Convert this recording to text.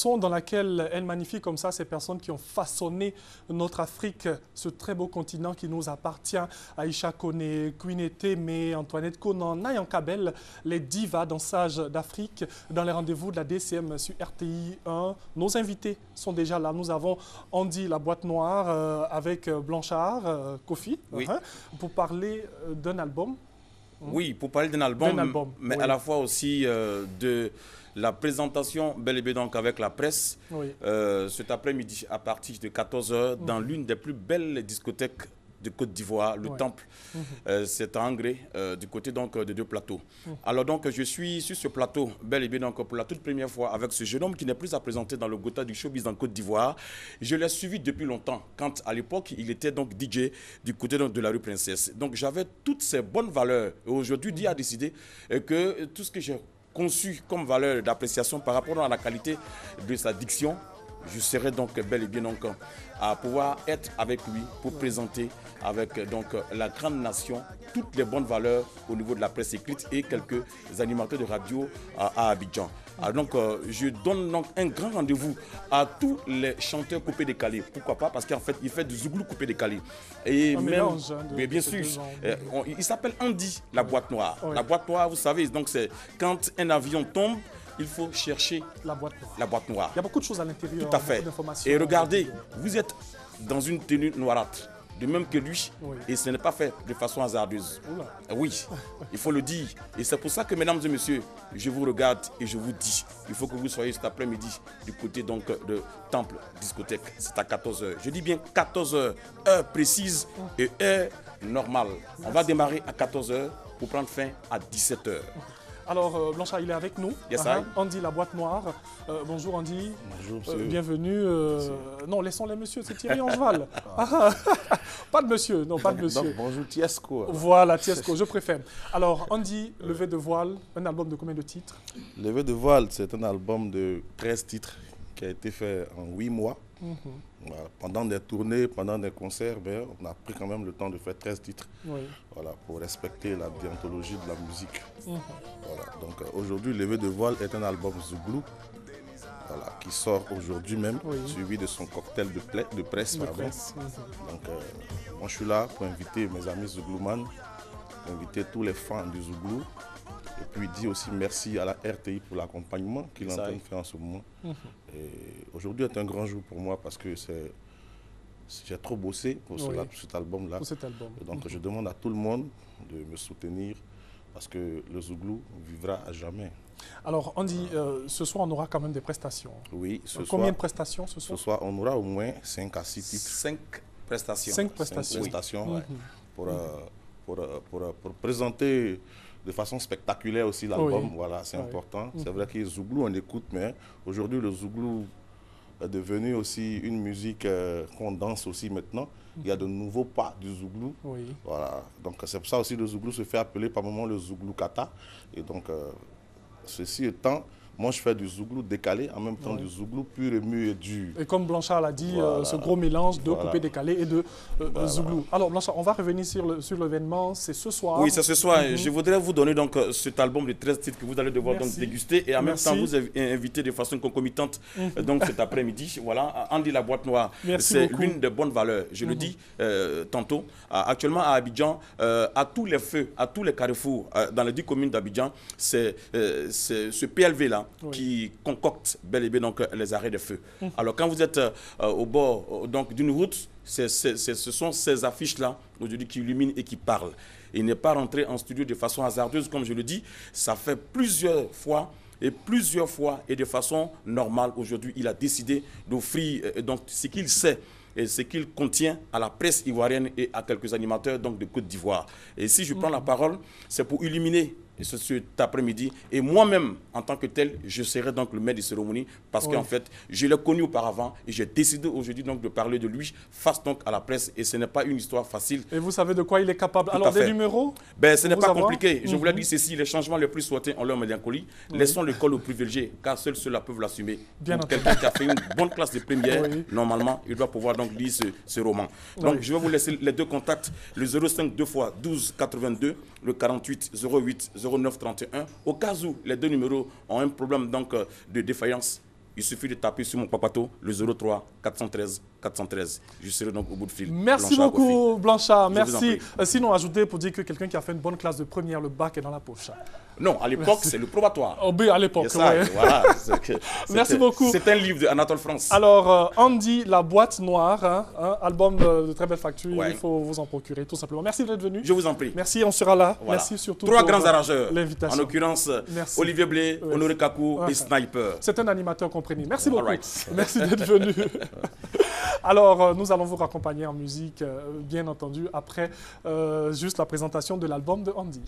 Dans laquelle elle magnifie comme ça ces personnes qui ont façonné notre Afrique, ce très beau continent qui nous appartient. Aïcha Koné, Queen Eteme, Antoinette Konan, Nayan Kabel, les divas dans Sages d'Afrique, dans les rendez-vous de la DCM sur RTI 1. Nos invités sont déjà là. Nous avons Andy, la boîte noire, avec Blanchard, Kofi, oui. Pour parler d'un album. Oui, pour parler d'un album, mais oui. À la fois aussi de la présentation bel et bien donc avec la presse, oui. Cet après-midi à partir de 14 h dans l'une des plus belles discothèques de Côte d'Ivoire, le Temple, c'est à Angré, du côté donc de Deux Plateaux. Alors donc je suis sur ce plateau, bel et bien donc pour la toute première fois avec ce jeune homme qui n'est plus à présenter dans le Gotha du showbiz en Côte d'Ivoire. Je l'ai suivi depuis longtemps, quand à l'époque il était donc DJ du côté donc, de la rue Princesse. Donc j'avais toutes ces bonnes valeurs. Et aujourd'hui, Dieu a décidé que tout ce que j'ai conçu comme valeur d'appréciation par rapport à la qualité de sa diction, je serai donc bel et bien donc à pouvoir être avec lui pour présenter avec donc la grande nation toutes les bonnes valeurs au niveau de la presse écrite et quelques animateurs de radio à Abidjan. Alors donc je donne donc un grand rendez-vous à tous les chanteurs coupés décalés. Pourquoi pas? Parce qu'en fait il fait du zouglou coupé décalé. Et un mélange, hein, mais bien sûr, il s'appelle Andy, la boîte noire. La boîte noire, vous savez, donc c'est quand un avion tombe, il faut chercher la boîte noire. Il y a beaucoup de choses à l'intérieur. Tout à fait. Et regardez, vous êtes dans une tenue noirâtre, de même que lui, et ce n'est pas fait de façon hasardeuse. Oui, il faut le dire. Et c'est pour ça que, mesdames et messieurs, je vous regarde et je vous dis, il faut que vous soyez cet après-midi du côté donc de Temple Discothèque. C'est à 14 h. Je dis bien 14 h, heure précise et heure normale. On va démarrer à 14 h pour prendre fin à 17 h. Alors, Blanchard, il est avec nous. Yes, Andy, la boîte noire. Bonjour, Andy. Bonjour, monsieur. Bienvenue. Non, laissons les messieurs. C'est Thierry Angeval. Pas de monsieur. Non, pas de monsieur. Donc, bonjour, Tiesco. Voilà, Tiesco, je préfère. Alors, Andy, Levé de voile, un album de combien de titres? Levé de voile, c'est un album de 13 titres qui a été fait en 8 mois. Voilà. Pendant des tournées, pendant des concerts, ben, on a pris quand même le temps de faire 13 titres. Voilà, pour respecter la déontologie de la musique. Voilà. Donc aujourd'hui, Levé de voile est un album Zouglou, voilà, qui sort aujourd'hui même, suivi de son cocktail de presse. Donc moi je suis là pour inviter mes amis Zouglouman, pour inviter tous les fans du Zouglou. Et puis dire aussi merci à la RTI pour l'accompagnement qu'il est en train de faire en ce moment. Aujourd'hui est un grand jour pour moi parce que j'ai trop bossé pour cet album-là. Donc je demande à tout le monde de me soutenir parce que le Zouglou vivra à jamais. Alors Andy, ce soir on aura quand même des prestations. Oui, ce soir. Combien de prestations ce soir? Ce soir on aura au moins 5 à 6 titres. 5 prestations. 5 prestations. 5 prestations pour présenter de façon spectaculaire aussi l'album, voilà, c'est important. C'est vrai que le Zouglou on écoute, mais aujourd'hui le Zouglou est devenu aussi une musique qu'on danse aussi maintenant. Il y a de nouveaux pas du Zouglou. Voilà. Donc c'est pour ça aussi le Zouglou se fait appeler par moment le Zouglou Kata. Et donc ceci étant, moi je fais du Zouglou décalé, en même temps du Zouglou pur et mu et dur. Et comme Blanchard l'a dit, ce gros mélange de coupé décalé et de Zouglou. Alors Blanchard, on va revenir sur l'événement, c'est ce soir. Oui, c'est ce soir. Je voudrais vous donner donc cet album de 13 titres que vous allez devoir donc déguster et en même temps vous inviter de façon concomitante donc cet après-midi. Voilà, Andy la boîte noire, c'est l'une des bonnes valeurs. Je le dis tantôt. Actuellement à Abidjan, à tous les feux, à tous les carrefours, dans les 10 communes d'Abidjan, c'est ce PLV-là qui concocte bel et bien donc, les arrêts de feu. Alors quand vous êtes au bord d'une route, ce sont ces affiches-là aujourd'hui qui illuminent et qui parlent. Il n'est pas rentré en studio de façon hasardeuse, comme je le dis. Ça fait plusieurs fois et de façon normale. Aujourd'hui, il a décidé d'offrir donc ce qu'il sait et ce qu'il contient à la presse ivoirienne et à quelques animateurs donc, de Côte d'Ivoire. Et si je prends la parole, c'est pour illuminer cet après-midi. Et moi-même, en tant que tel, je serai donc le maître de cérémonie parce qu'en fait, je l'ai connu auparavant et j'ai décidé aujourd'hui donc de parler de lui face donc à la presse. Et ce n'est pas une histoire facile. Et vous savez de quoi il est capable? Alors, des numéros? Ben, ce n'est pas compliqué. Je vous l'ai dit ceci, les changements les plus souhaités ont leur mélancolie. Laissons le col aux privilégiés, car seuls ceux-là peuvent l'assumer. Quelqu'un qui a fait une bonne classe de première, normalement, il doit pouvoir donc lire ce roman. Donc, je vais vous laisser les deux contacts, le 05 2 fois 12 82, le 48 08 09 31. Au cas où les deux numéros ont un problème donc de défaillance, il suffit de taper sur mon papato, le 03 413 413. Je serai donc au bout de fil. Merci beaucoup, Blanchard. Merci. Sinon, ajouter pour dire que quelqu'un qui a fait une bonne classe de première, le bac est dans la poche. Non, à l'époque, c'est le probatoire. Oh, à l'époque, oui. Voilà, merci beaucoup. C'est un livre d'Anatole France. Alors, Andy, La Boîte Noire, album de très belle facture, il faut vous en procurer, tout simplement. Merci d'être venu. Je vous en prie. Merci, on sera là. Voilà. Merci surtout 3 grands arrangeurs, l'invitation. en l'occurrence, Olivier Blé, Honoré Kakou et Sniper. C'est un animateur compris. Merci beaucoup. Merci d'être venu. Alors, nous allons vous raccompagner en musique, bien entendu, après juste la présentation de l'album de Andy.